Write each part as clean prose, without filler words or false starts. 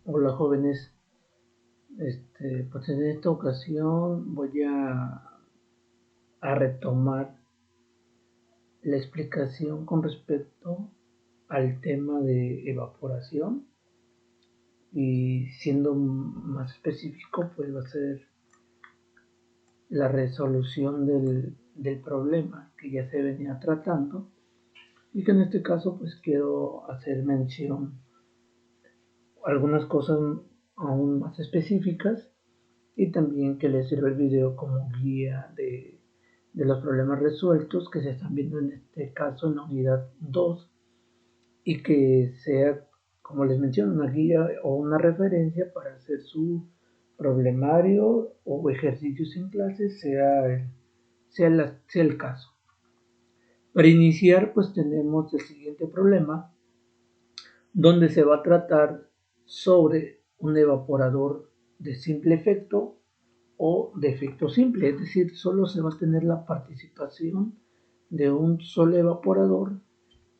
Hola jóvenes, pues en esta ocasión voy a retomar la explicación con respecto al tema de evaporación y siendo más específico pues va a ser la resolución del problema que ya se venía tratando y que en este caso pues quiero hacer mención a algunas cosas aún más específicas y también que les sirva el video como guía de los problemas resueltos que se están viendo en este caso en la unidad 2 y que sea, como les menciono, una guía o una referencia para hacer su problemario o ejercicios en clase, sea el caso. Para iniciar, pues tenemos el siguiente problema, donde se va a tratar sobre un evaporador de simple efecto o de efecto simple, es decir, solo se va a tener la participación de un solo evaporador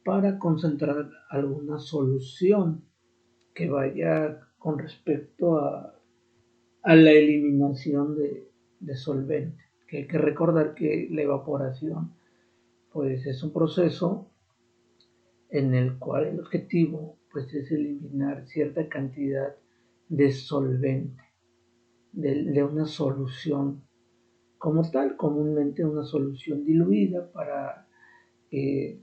para concentrar alguna solución que vaya con respecto a la eliminación de solvente. Que hay que recordar que la evaporación pues es un proceso en el cual el objetivo pues es eliminar cierta cantidad de solvente de una solución como tal, comúnmente una solución diluida para eh,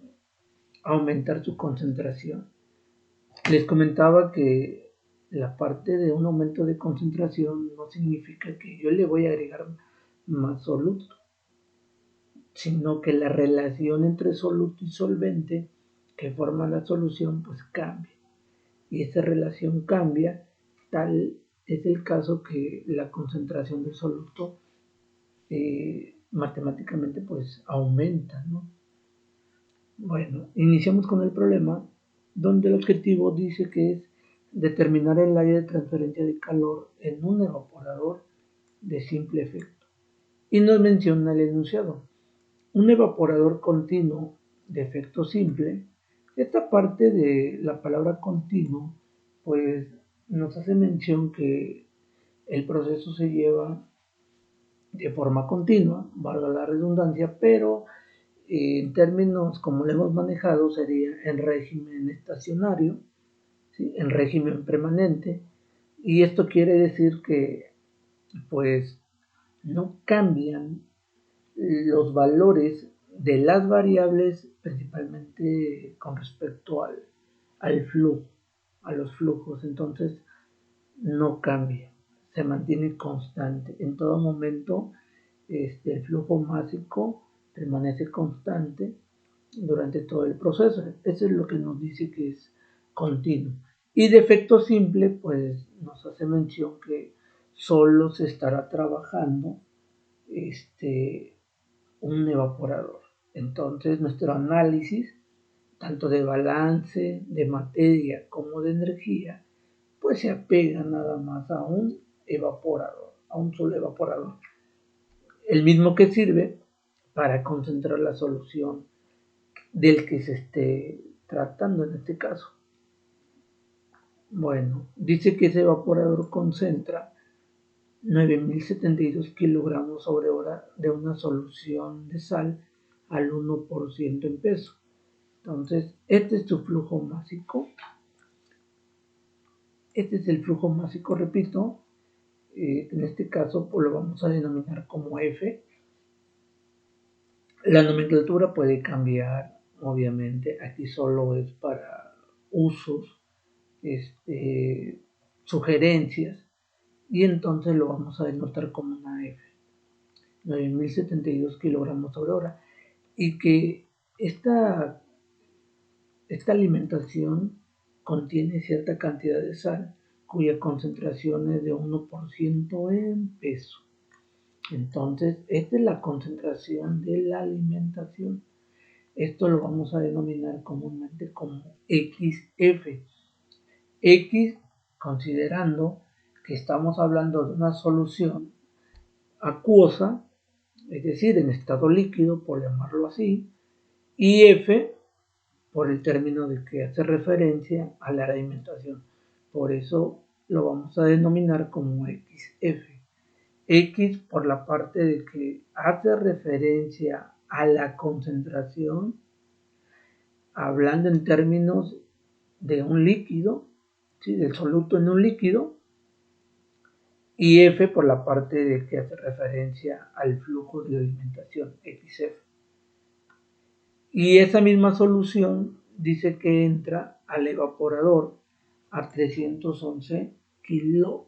aumentar su concentración. Les comentaba que la parte de un aumento de concentración no significa que yo le voy a agregar más soluto, sino que la relación entre soluto y solvente que forma la solución pues cambia. Y esa relación cambia, tal es el caso que la concentración del soluto matemáticamente pues aumenta, ¿no? Bueno, iniciamos con el problema donde el objetivo dice que es determinar el área de transferencia de calor en un evaporador de simple efecto. Y nos menciona el enunciado. Un evaporador continuo de efecto simple, esta parte de la palabra continuo, pues nos hace mención que el proceso se lleva de forma continua, valga la redundancia, pero en términos como lo hemos manejado sería en régimen estacionario, ¿sí? En régimen permanente, y esto quiere decir que pues no cambian los valores de las variables principalmente con respecto al flujo, a los flujos, entonces no cambia, se mantiene constante. En todo momento el flujo másico permanece constante durante todo el proceso. Eso es lo que nos dice que es continuo. Y de efecto simple, pues nos hace mención que solo se estará trabajando un evaporador. Entonces nuestro análisis, tanto de balance, de materia como de energía, pues se apega nada más a un evaporador, a un solo evaporador. El mismo que sirve para concentrar la solución del que se esté tratando en este caso. Bueno, dice que ese evaporador concentra 9.072 kilogramos sobre hora de una solución de sal al 1% en peso. Entonces, este es su flujo másico. Este es el flujo másico, repito. En este caso, pues lo vamos a denominar como F. La nomenclatura puede cambiar, obviamente. Aquí solo es para usos, sugerencias. Y entonces lo vamos a denotar como una F. 9.072 kilogramos sobre hora. Y que esta alimentación contiene cierta cantidad de sal cuya concentración es de 1% en peso. Entonces, esta es la concentración de la alimentación. Esto lo vamos a denominar comúnmente como XF. X considerando que estamos hablando de una solución acuosa, es decir, en estado líquido, por llamarlo así, y F por el término de que hace referencia a la alimentación. Por eso lo vamos a denominar como XF. X por la parte de que hace referencia a la concentración, hablando en términos de un líquido, ¿sí? Del soluto en un líquido, y F por la parte de que hace referencia al flujo de alimentación, XF. Y esa misma solución dice que entra al evaporador a 311 Kelvin,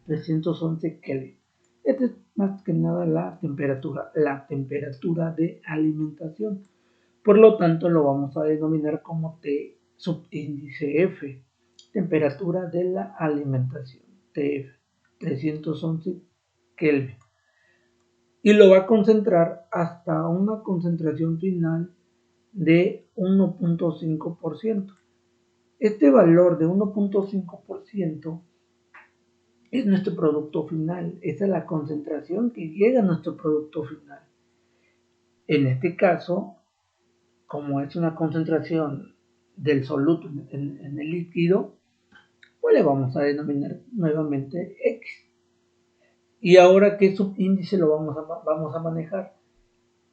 311 Kelvin. Esta es más que nada la temperatura de alimentación. Por lo tanto, lo vamos a denominar como T subíndice F, temperatura de la alimentación, TF, 311 Kelvin. Y lo va a concentrar hasta una concentración final de 1.5%. Este valor de 1.5% es nuestro producto final. Esa es la concentración que llega a nuestro producto final. En este caso, como es una concentración del soluto en el líquido, pues le vamos a denominar nuevamente X. Y ahora, ¿qué subíndice lo vamos a manejar?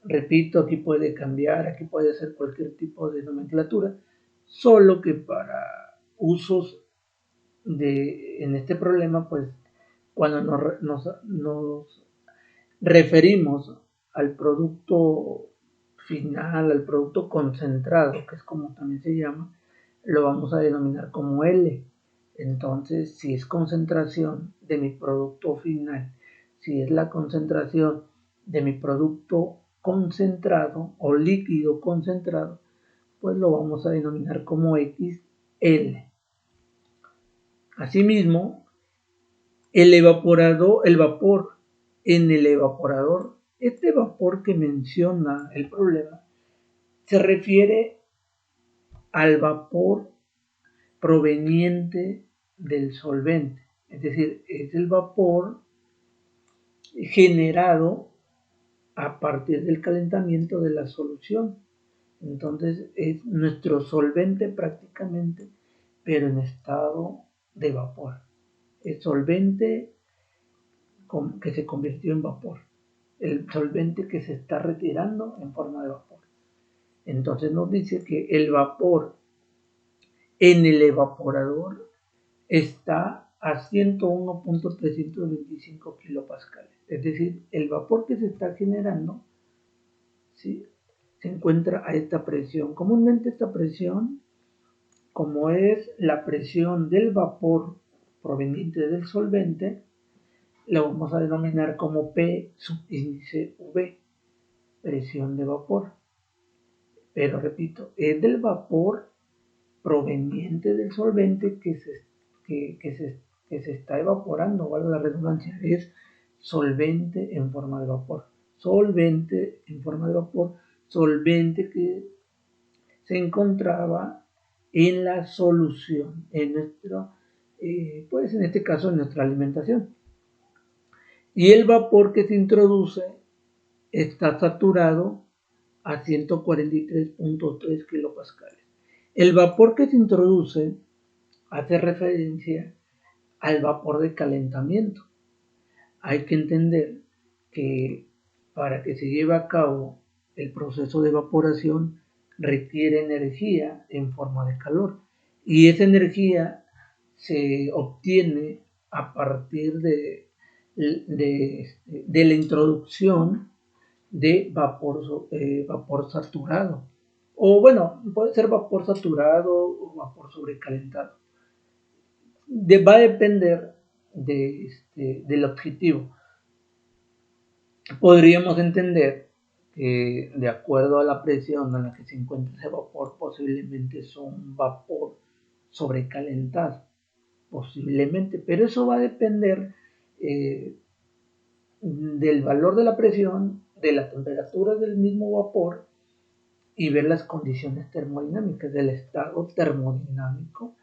Repito, aquí puede cambiar, aquí puede ser cualquier tipo de nomenclatura, solo que para usos en este problema, pues cuando nos referimos al producto final, al producto concentrado, que es como también se llama, lo vamos a denominar como L. Entonces, si es concentración de mi producto final, si es la concentración de mi producto concentrado o líquido concentrado, pues lo vamos a denominar como XL. Asimismo, el vapor en el evaporador, este vapor que menciona el problema, se refiere al vapor proveniente del solvente, es decir, es el vapor generado a partir del calentamiento de la solución. Entonces es nuestro solvente prácticamente, pero en estado de vapor. El solvente que se convirtió en vapor. El solvente que se está retirando en forma de vapor. Entonces nos dice que el vapor en el evaporador está a 101.325 kilopascales. Es decir, el vapor que se está generando, ¿sí?, se encuentra a esta presión. Comúnmente esta presión, como es la presión del vapor proveniente del solvente, lo vamos a denominar como P subíndice V, presión de vapor. Pero repito, es del vapor proveniente del solvente que se está evaporando, vale la redundancia, es solvente en forma de vapor. Solvente en forma de vapor, solvente que se encontraba en la solución, en nuestro, pues en este caso en nuestra alimentación. Y el vapor que se introduce está saturado a 143.3 kilopascales. El vapor que se introduce hace referencia al vapor de calentamiento. Hay que entender que para que se lleve a cabo el proceso de evaporación requiere energía en forma de calor, y esa energía se obtiene a partir de la introducción de vapor saturado, o bueno, puede ser vapor saturado o vapor sobrecalentado. Va a depender del objetivo. Podríamos entender que de acuerdo a la presión en la que se encuentra ese vapor, posiblemente es un vapor sobrecalentado, posiblemente, pero eso va a depender del valor de la presión, de la temperatura del mismo vapor, y ver las condiciones termodinámicas del estado termodinámico,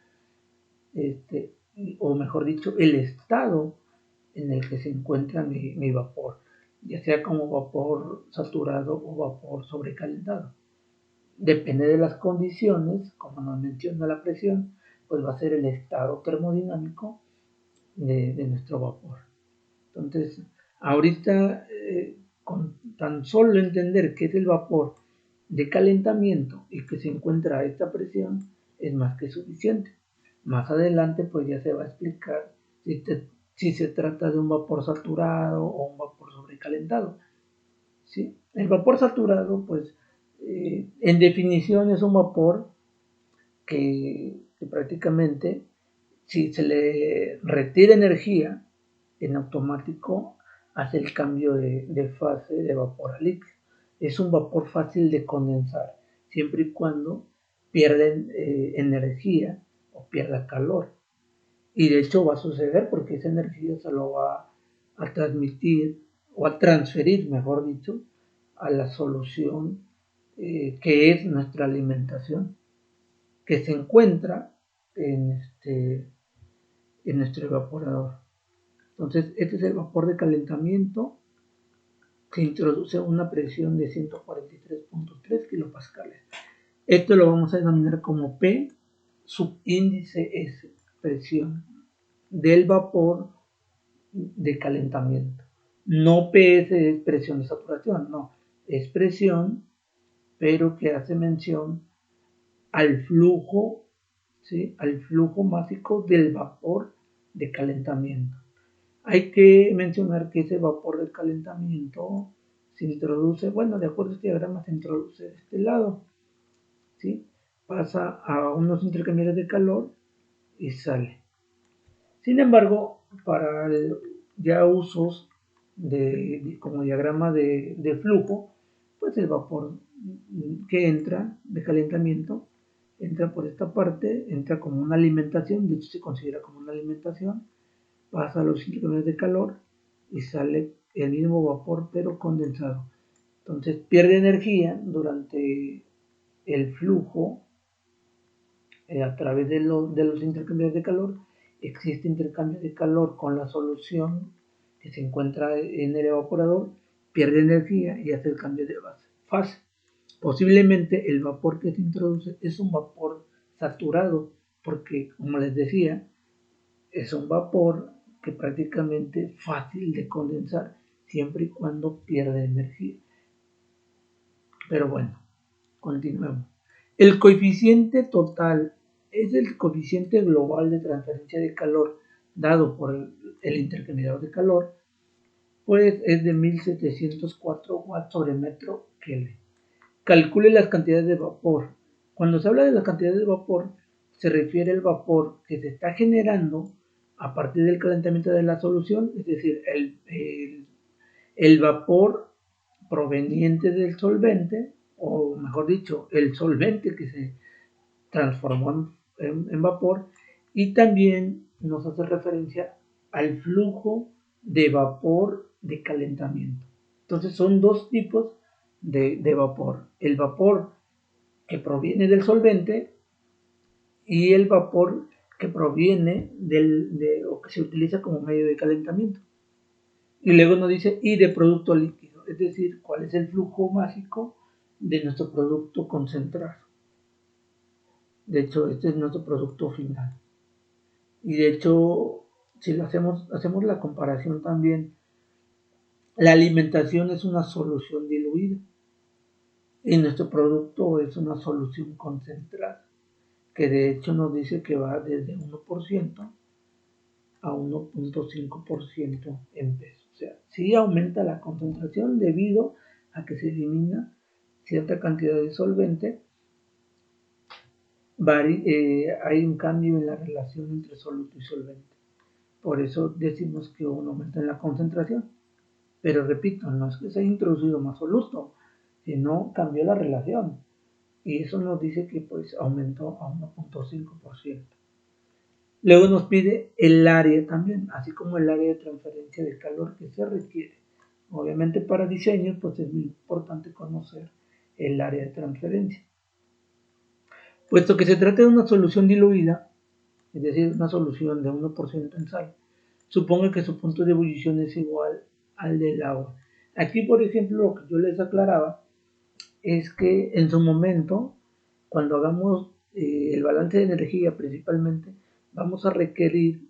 o mejor dicho, el estado en el que se encuentra mi vapor, ya sea como vapor saturado o vapor sobrecalentado. Depende de las condiciones, como nos menciona la presión, pues va a ser el estado termodinámico de nuestro vapor. Entonces, ahorita, con tan solo entender qué es el vapor de calentamiento y que se encuentra a esta presión, es más que suficiente. Más adelante, pues ya se va a explicar si se trata de un vapor saturado o un vapor sobrecalentado. ¿Sí? El vapor saturado, pues, en definición es un vapor que prácticamente, si se le retira energía, en automático hace el cambio de fase de vapor a líquido. Es un vapor fácil de condensar, siempre y cuando pierden energía o pierda calor. Y de hecho va a suceder porque esa energía se lo va a transmitir o a transferir, mejor dicho, a la solución que es nuestra alimentación, que se encuentra en nuestro evaporador. Entonces, este es el vapor de calentamiento. Se introduce a una presión de 143.3 kilopascales. Esto lo vamos a denominar como P subíndice S, presión del vapor de calentamiento. No PS es presión de saturación, no, es presión, pero que hace mención al flujo, ¿sí? Al flujo másico del vapor de calentamiento. Hay que mencionar que ese vapor de calentamiento se introduce, bueno, de acuerdo a este diagrama, se introduce de este lado, ¿sí? Pasa a unos intercambiadores de calor y sale. Sin embargo, para ya usos como diagrama de flujo, pues el vapor que entra de calentamiento entra por esta parte, entra como una alimentación, de hecho se considera como una alimentación, pasa a los intercambiadores de calor y sale el mismo vapor pero condensado. Entonces pierde energía durante el flujo a través de los intercambios de calor. Existe intercambio de calor con la solución que se encuentra en el evaporador, pierde energía y hace el cambio de fase. Posiblemente el vapor que se introduce es un vapor saturado, porque como les decía, es un vapor que prácticamente fácil de condensar siempre y cuando pierde energía. Pero bueno, continuemos. El coeficiente total es el coeficiente global de transferencia de calor dado por el intercambiador de calor, pues es de 1704 watts sobre metro Kelvin. Calcule las cantidades de vapor. Cuando se habla de las cantidades de vapor, se refiere al vapor que se está generando a partir del calentamiento de la solución, es decir, el vapor proveniente del solvente, o mejor dicho, el solvente que se transformó en vapor, y también nos hace referencia al flujo de vapor de calentamiento. Entonces son dos tipos de vapor: el vapor que proviene del solvente y el vapor que proviene o que se utiliza como medio de calentamiento. Y luego nos dice y de producto líquido, es decir, cuál es el flujo mágico de nuestro producto concentrado. De hecho, este es nuestro producto final. Y de hecho, si lo hacemos la comparación también, la alimentación es una solución diluida y nuestro producto es una solución concentrada, que de hecho nos dice que va desde 1% a 1.5% en peso. O sea, sí aumenta la concentración debido a que se elimina cierta cantidad de solvente. Hay un cambio en la relación entre soluto y solvente. Por eso decimos que hubo un aumento en la concentración. Pero repito, no es que se haya introducido más soluto, sino cambió la relación. Y eso nos dice que pues aumentó a 1.5%. Luego nos pide el área también, así como el área de transferencia de calor que se requiere. Obviamente para diseño pues es muy importante conocer el área de transferencia. Puesto que se trata de una solución diluida, es decir, una solución de 1% en sal, suponga que su punto de ebullición es igual al del agua. Aquí, por ejemplo, lo que yo les aclaraba es que en su momento, cuando hagamos el balance de energía principalmente, vamos a requerir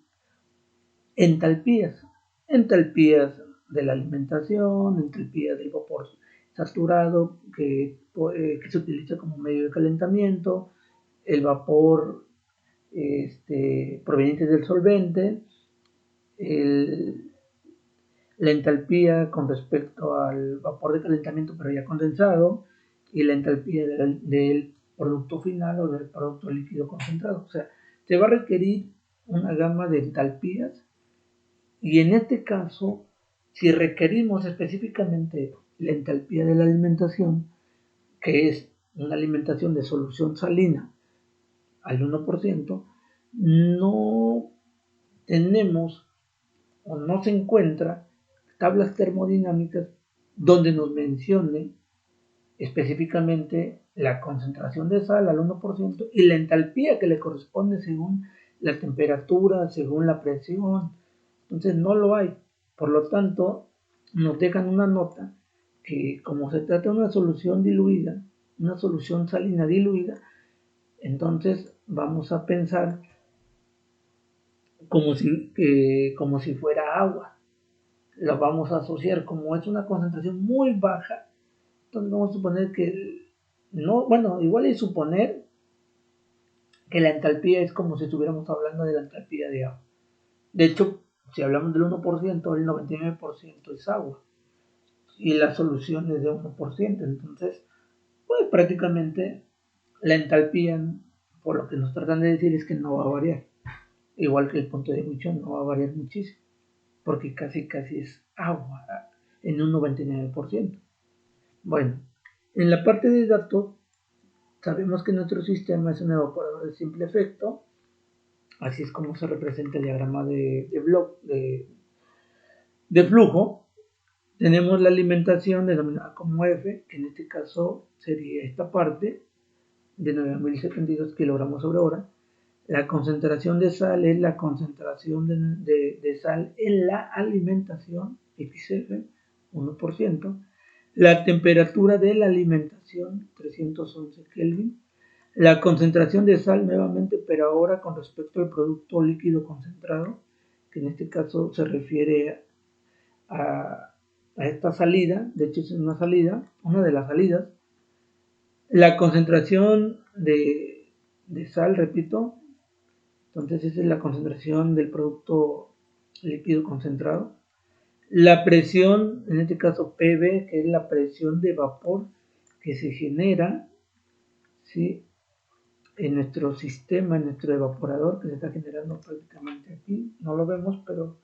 entalpías, entalpías de la alimentación, entalpías del vapor saturado que se utiliza como medio de calentamiento, el vapor proveniente del solvente, el, la entalpía con respecto al vapor de calentamiento pero ya condensado y la entalpía del producto final o del producto líquido concentrado. O sea, se va a requerir una gama de entalpías y en este caso, si requerimos específicamente la entalpía de la alimentación, que es una alimentación de solución salina al 1%, no tenemos o no se encuentra tablas termodinámicas donde nos mencione específicamente la concentración de sal al 1% y la entalpía que le corresponde según la temperatura, según la presión. Entonces no lo hay. Por lo tanto, nos dejan una nota que como se trata de una solución diluida, una solución salina diluida, entonces vamos a pensar como si fuera agua. Lo vamos a asociar, como es una concentración muy baja, entonces vamos a suponer que, no, bueno, igual es suponer que la entalpía es como si estuviéramos hablando de la entalpía de agua. De hecho, si hablamos del 1%, el 99% es agua y la solución es de 1%, entonces, pues prácticamente la entalpía, por lo que nos tratan de decir, es que no va a variar, igual que el punto de ebullición no va a variar muchísimo, porque casi es agua en un 99%. Bueno, en la parte de datos, sabemos que nuestro sistema es un evaporador de simple efecto, así es como se representa el diagrama de flujo. Tenemos la alimentación denominada como F, que en este caso sería esta parte de 9.072 kilogramos sobre hora. La concentración de sal es la concentración de sal en la alimentación, XF, 1%. La temperatura de la alimentación, 311 Kelvin. La concentración de sal nuevamente, pero ahora con respecto al producto líquido concentrado, que en este caso se refiere a esta salida, de hecho es una salida, una de las salidas. La concentración de sal, repito, entonces esa es la concentración del producto líquido concentrado. La presión, en este caso PV, que es la presión de vapor que se genera, ¿sí?, en nuestro sistema, en nuestro evaporador que se está generando prácticamente aquí. No lo vemos, pero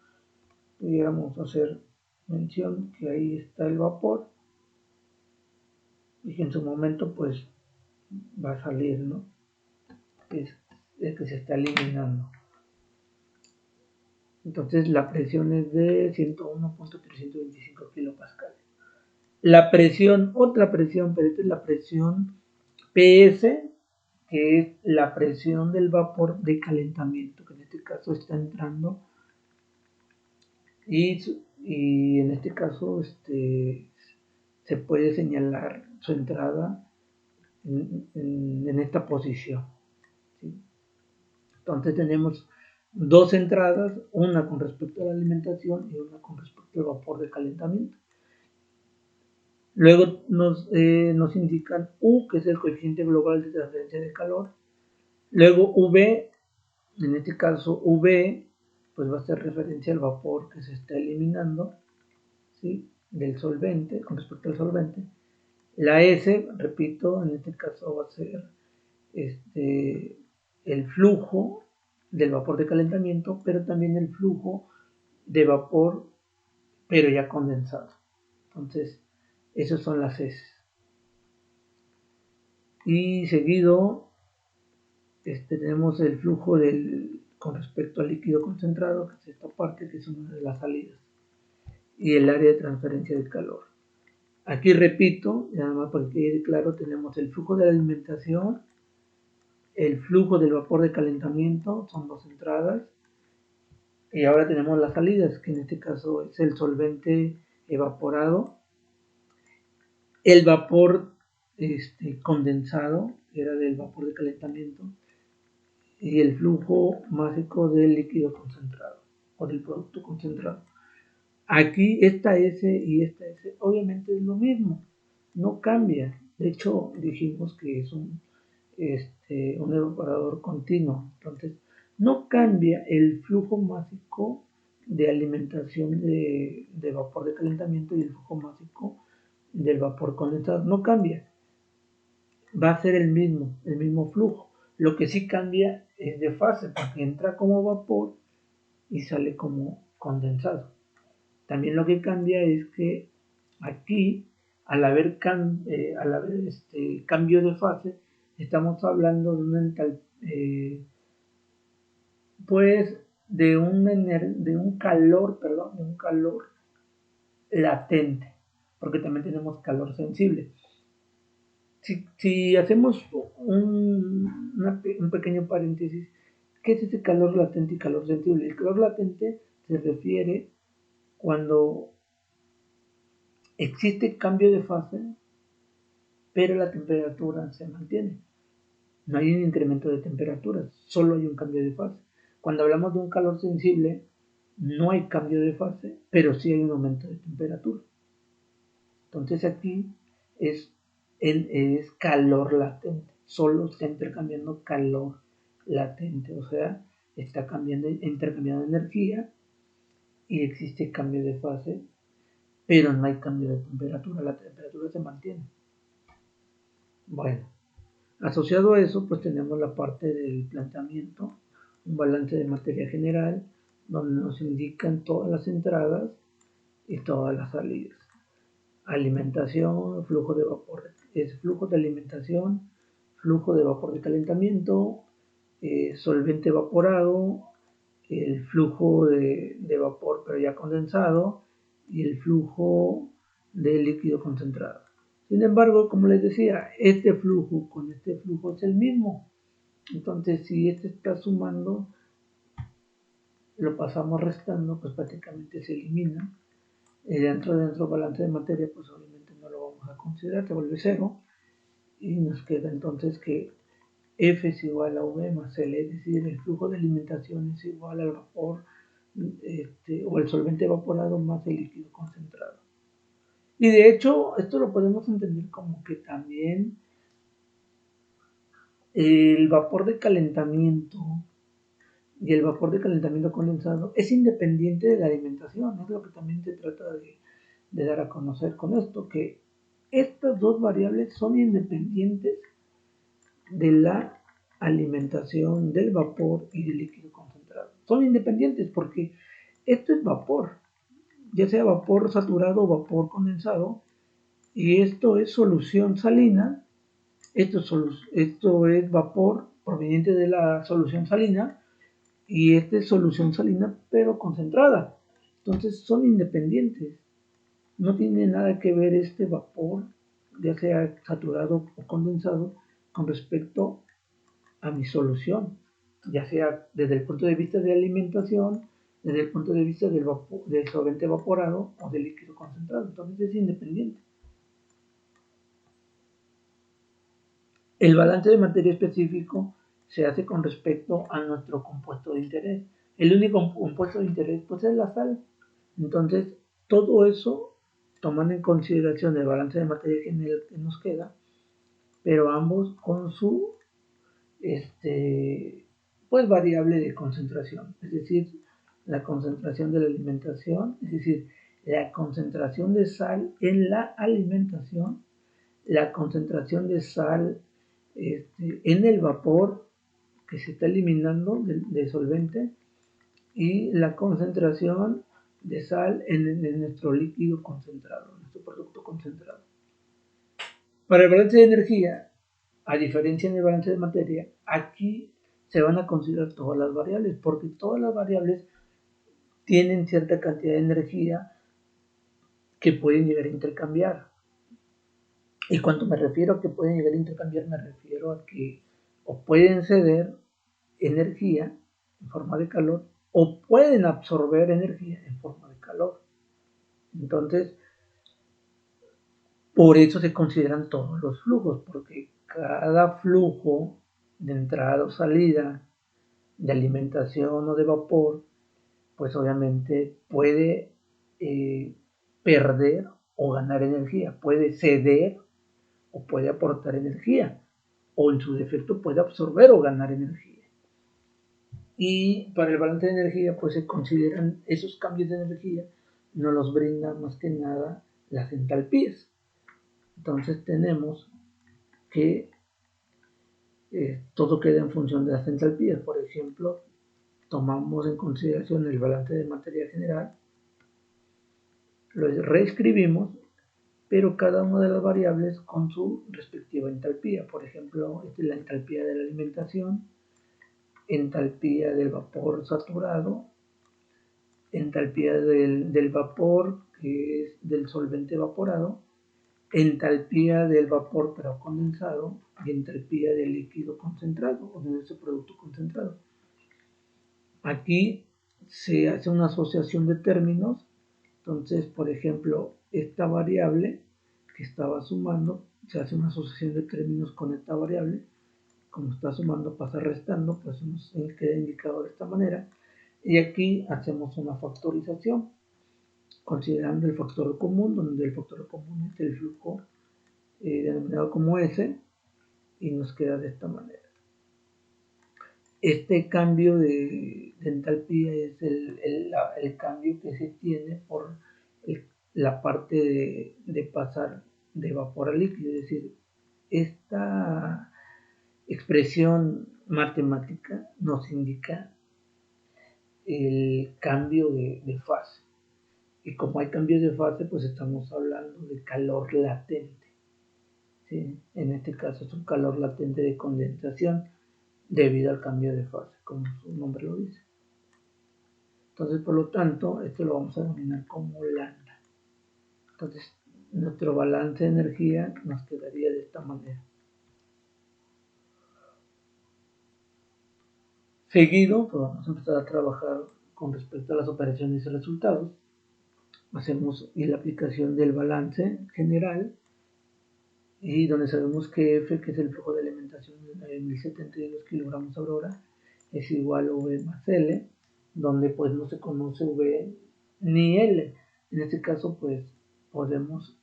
pudiéramos hacer mención que ahí está el vapor y que en su momento pues va a salir, ¿no? Es el que se está eliminando. Entonces la presión es de 101.325 kilopascales. La presión, otra presión, pero esta es la presión PS, que es la presión del vapor de calentamiento, que en este caso está entrando y en este caso se puede señalar su entrada en esta posición, ¿sí? Entonces tenemos dos entradas, una con respecto a la alimentación y una con respecto al vapor de calentamiento. Luego nos indican U, que es el coeficiente global de transferencia de calor. Luego V, en este caso V, pues va a hacer referencia al vapor que se está eliminando, ¿sí?, del solvente, con respecto al solvente. La S, repito, en este caso va a ser el flujo del vapor de calentamiento, pero también el flujo de vapor, pero ya condensado. Entonces, esas son las S. Y seguido tenemos el flujo con respecto al líquido concentrado, que es esta parte, que es una de las salidas, y el área de transferencia de calor. Aquí repito, nada más para que quede claro, tenemos el flujo de la alimentación, el flujo del vapor de calentamiento, son dos entradas, y ahora tenemos las salidas, que en este caso es el solvente evaporado, el vapor condensado, que era del vapor de calentamiento, y el flujo másico del líquido concentrado o del producto concentrado. Aquí esta S y esta S obviamente es lo mismo, no cambia. De hecho, dijimos que es un evaporador continuo. Entonces, no cambia el flujo másico de alimentación de vapor de calentamiento y el flujo másico del vapor condensado. No cambia. Va a ser el mismo flujo. Lo que sí cambia es de fase, porque entra como vapor y sale como condensado. También lo que cambia es que aquí, al haber cambio de fase, estamos hablando de pues de un calor, de un calor latente, porque también tenemos calor sensible. Si hacemos un pequeño paréntesis, ¿qué es ese calor latente y calor sensible? El calor latente se refiere cuando existe cambio de fase, pero la temperatura se mantiene. No hay un incremento de temperatura, solo hay un cambio de fase. Cuando hablamos de un calor sensible, no hay cambio de fase, pero sí hay un aumento de temperatura. Entonces aquí es calor latente, solo está intercambiando calor latente, o sea, está intercambiando energía y existe cambio de fase, pero no hay cambio de temperatura, la temperatura se mantiene. Bueno, asociado a eso, pues tenemos la parte del planteamiento, un balance de materia general, donde nos indican todas las entradas y todas las salidas. Alimentación, flujo de vapor, es flujo de alimentación, flujo de vapor de calentamiento, solvente evaporado, el flujo de vapor pero ya condensado y el flujo de líquido concentrado. Sin embargo, como les decía, este flujo con este flujo es el mismo. Entonces, si este está sumando, lo pasamos restando, pues prácticamente se elimina. Dentro del balance de materia, pues obviamente no lo vamos a considerar, se vuelve cero. Y nos queda entonces que F es igual a V más L, es decir, el flujo de alimentación es igual al vapor o el solvente evaporado más el líquido concentrado. Y de hecho, esto lo podemos entender como que también el vapor de calentamiento y el vapor de calentamiento condensado es independiente de la alimentación. Es lo que también se trata de dar a conocer con esto, que estas dos variables son independientes de la alimentación del vapor y del líquido concentrado. Son independientes porque esto es vapor, ya sea vapor saturado o vapor condensado, y esto es solución salina. Esto es vapor proveniente de la solución salina y esta es solución salina pero concentrada. Entonces son independientes. No tiene nada que ver este vapor, ya sea saturado o condensado, con respecto a mi solución, ya sea desde el punto de vista de alimentación, desde el punto de vista del solvente evaporado o del líquido concentrado. Entonces es independiente. El balance de materia específico se hace con respecto a nuestro compuesto de interés. El único compuesto de interés pues es la sal. Entonces todo eso tomando en consideración el balance de materia general que nos queda, pero ambos con su pues variable de concentración, es decir, la concentración de la alimentación, es decir, la concentración de sal en la alimentación, la concentración de sal en el vapor que se está eliminando de solvente y la concentración de sal en nuestro líquido concentrado, nuestro producto concentrado. Para el balance de energía, a diferencia del balance de materia, aquí se van a considerar todas las variables, porque todas las variables tienen cierta cantidad de energía que pueden llegar a intercambiar. Y cuando me refiero a que pueden llegar a intercambiar, me refiero a que o pueden ceder energía en forma de calor o pueden absorber energía en forma de calor. Entonces, Por eso se consideran todos los flujos, porque cada flujo de entrada o salida, de alimentación o de vapor, pues obviamente puede perder o ganar energía, puede ceder o puede aportar energía, o en su defecto puede absorber o ganar energía. Y para el balance de energía, pues se consideran esos cambios de energía, nos los brinda más que nada las entalpías. Entonces tenemos que todo queda en función de las entalpías. Por ejemplo, tomamos en consideración el balance de materia general, lo reescribimos, pero cada una de las variables con su respectiva entalpía. Por ejemplo, esta es la entalpía de la alimentación, entalpía del vapor saturado, entalpía del vapor, que es del solvente evaporado, entalpía del vapor pero condensado y entalpía del líquido concentrado o de ese producto concentrado. Aquí se hace una asociación de términos. Entonces, por ejemplo, esta variable que estaba sumando, se hace una asociación de términos con esta variable. Como está sumando, pasa restando, pues nos queda indicado de esta manera. Y aquí hacemos una factorización, considerando el factor común, donde el factor común es el flujo denominado como S, y nos queda de esta manera. Este cambio de entalpía es el cambio que se tiene por la parte de pasar de vapor a líquido, es decir, esta expresión matemática nos indica el cambio de fase. Y como hay cambio de fase, pues estamos hablando de calor latente. ¿Sí? En este caso es un calor latente de condensación debido al cambio de fase, como su nombre lo dice. Entonces, por lo tanto, esto lo vamos a denominar como lambda. Entonces, nuestro balance de energía nos quedaría de esta manera. Seguido, pues vamos a empezar a trabajar con respecto a las operaciones y resultados. Hacemos la aplicación del balance general y donde sabemos que F, que es el flujo de alimentación de 1072 kilogramos por hora, es igual a V más L, donde pues no se conoce V ni L. En este caso pues podemos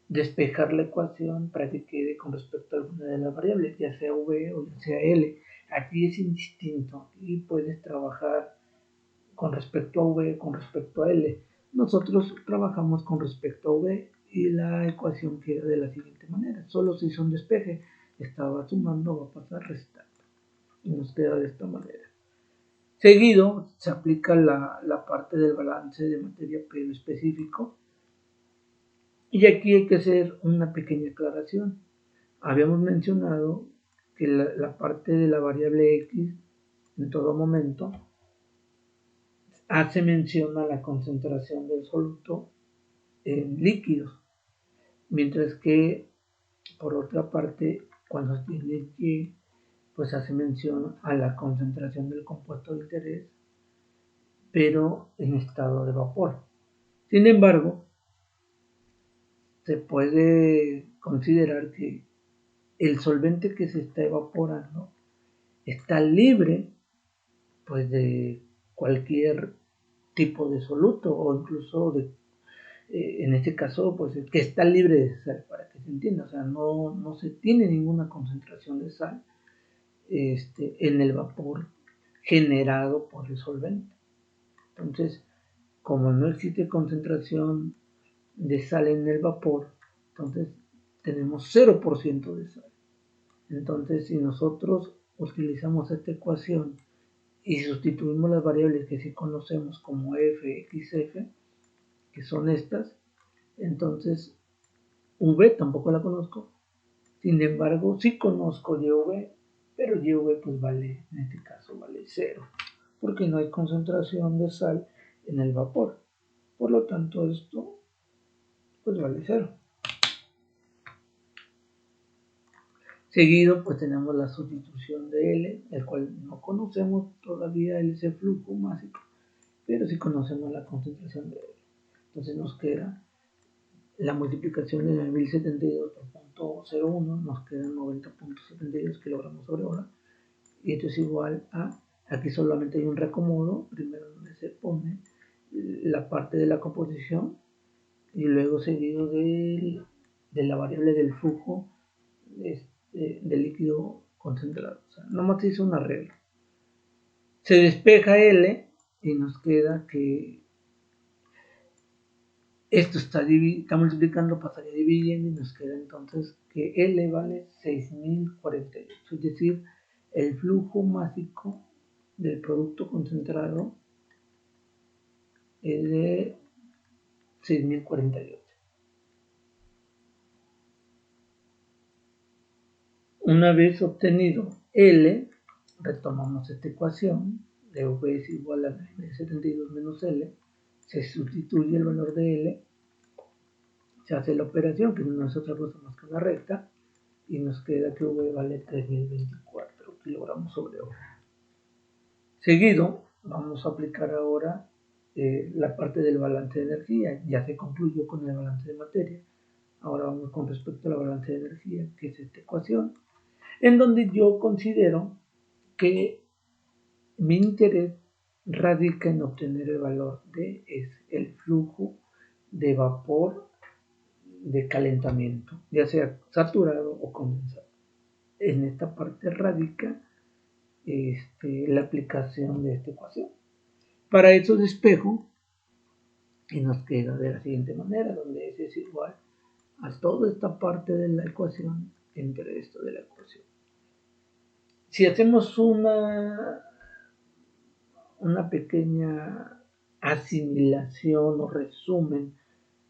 despejar la ecuación para que quede con respecto a alguna de las variables, ya sea V o ya sea L. Aquí es indistinto y puedes trabajar con respecto a V, con respecto a L. Nosotros trabajamos con respecto a V y la ecuación queda de la siguiente manera. Solo se hizo un despeje, estaba sumando, va a pasar restando. Y nos queda de esta manera. Seguido se aplica la parte del balance de materia pero específico. Y aquí hay que hacer una pequeña aclaración. Habíamos mencionado que la parte de la variable X en todo momento hace mención a la concentración del soluto en líquidos, mientras que por otra parte cuando tiene Y pues hace mención a la concentración del compuesto de interés pero en estado de vapor. Sin embargo, se puede considerar que el solvente que se está evaporando está libre pues de cualquier tipo de soluto o incluso de en este caso pues que está libre de sal, para que se entienda, o sea, no se tiene ninguna concentración de sal en el vapor generado por el solvente. Entonces, como no existe concentración de sal en el vapor, entonces tenemos 0% de sal. Entonces, si nosotros utilizamos esta ecuación y sustituimos las variables que sí conocemos como f, x, f, que son estas, entonces v tampoco la conozco, sin embargo sí conozco YV, pero YV pues vale, en este caso vale 0, porque no hay concentración de sal en el vapor, por lo tanto esto pues vale 0. Seguido pues tenemos la sustitución de L, el cual no conocemos todavía ese flujo másico, pero sí conocemos la concentración de L. Entonces nos queda la multiplicación de 9072 por 0.01 nos quedan 90.72 kilogramos sobre hora, y esto es igual a, aquí solamente hay un reacomodo, primero donde se pone la parte de la composición y luego seguido de la variable del flujo del líquido concentrado. O sea, nomás se hizo un arreglo. Se despeja L y nos queda que esto está multiplicando, pasaría dividiendo y nos queda entonces que L vale 6048, es decir, el flujo másico del producto concentrado es de 6048. Una vez obtenido L, retomamos esta ecuación de V es igual a 972 menos L, se sustituye el valor de L, se hace la operación que no es otra cosa más que una recta y nos queda que V vale 3024 kilogramos sobre hora. Seguido vamos a aplicar ahora la parte del balance de energía. Ya se concluyó con el balance de materia, ahora vamos con respecto al balance de energía, que es esta ecuación, en donde yo considero que mi interés radica en obtener el valor de el flujo de vapor de calentamiento, ya sea saturado o condensado. En esta parte radica la aplicación de esta ecuación. Para eso despejo y nos queda de la siguiente manera, donde S es igual a toda esta parte de la ecuación entre esto de la ecuación. Si hacemos una pequeña asimilación o resumen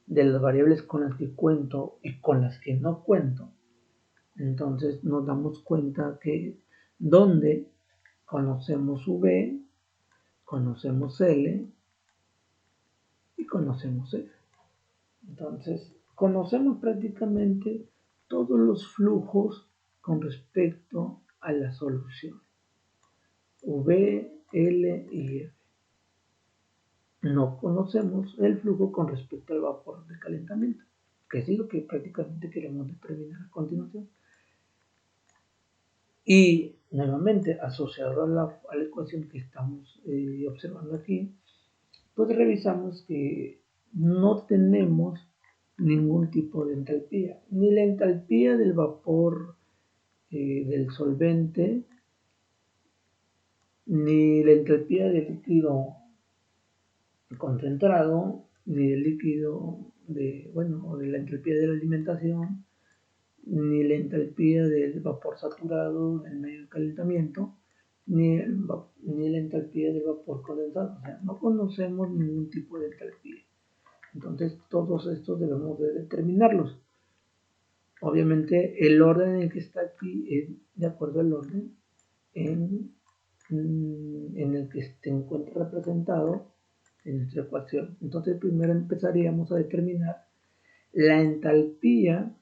de las variables con las que cuento y con las que no cuento, entonces nos damos cuenta que donde conocemos V, conocemos L y conocemos F. Entonces conocemos prácticamente todos los flujos con respecto a la solución. V, L y F. No conocemos el flujo con respecto al vapor de calentamiento, que es lo que prácticamente queremos determinar a continuación. Y nuevamente, asociado a la ecuación que estamos observando aquí, pues revisamos que no tenemos ningún tipo de entalpía, ni la entalpía del vapor del solvente, ni la entalpía del líquido concentrado, ni del líquido o de la entalpía de la alimentación, ni la entalpía del vapor saturado en el medio de calentamiento, ni la entalpía del vapor condensado. O sea, no conocemos ningún tipo de entalpía. Entonces, todos estos debemos de determinarlos. Obviamente, el orden en el que está aquí es de acuerdo al orden en el que se encuentra representado en nuestra ecuación. Entonces, primero empezaríamos a determinar la entalpía,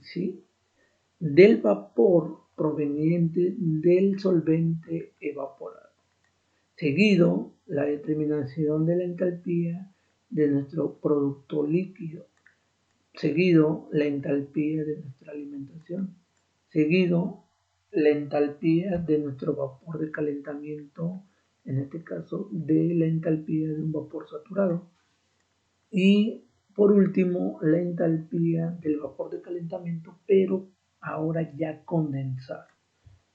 ¿sí?, del vapor proveniente del solvente evaporado. Seguido, la determinación de la entalpía de nuestro producto líquido. Seguido, la entalpía de nuestra alimentación. Seguido, la entalpía de nuestro vapor de calentamiento, en este caso, de la entalpía de un vapor saturado. Y por último, la entalpía del vapor de calentamiento, pero ahora ya condensado.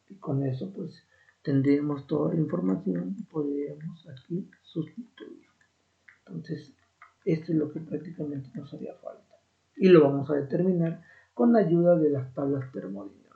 Y con eso, pues, tendríamos toda la información y podríamos aquí sustituir. Entonces, esto es lo que prácticamente nos haría falta. Y lo vamos a determinar con la ayuda de las tablas termodinámicas.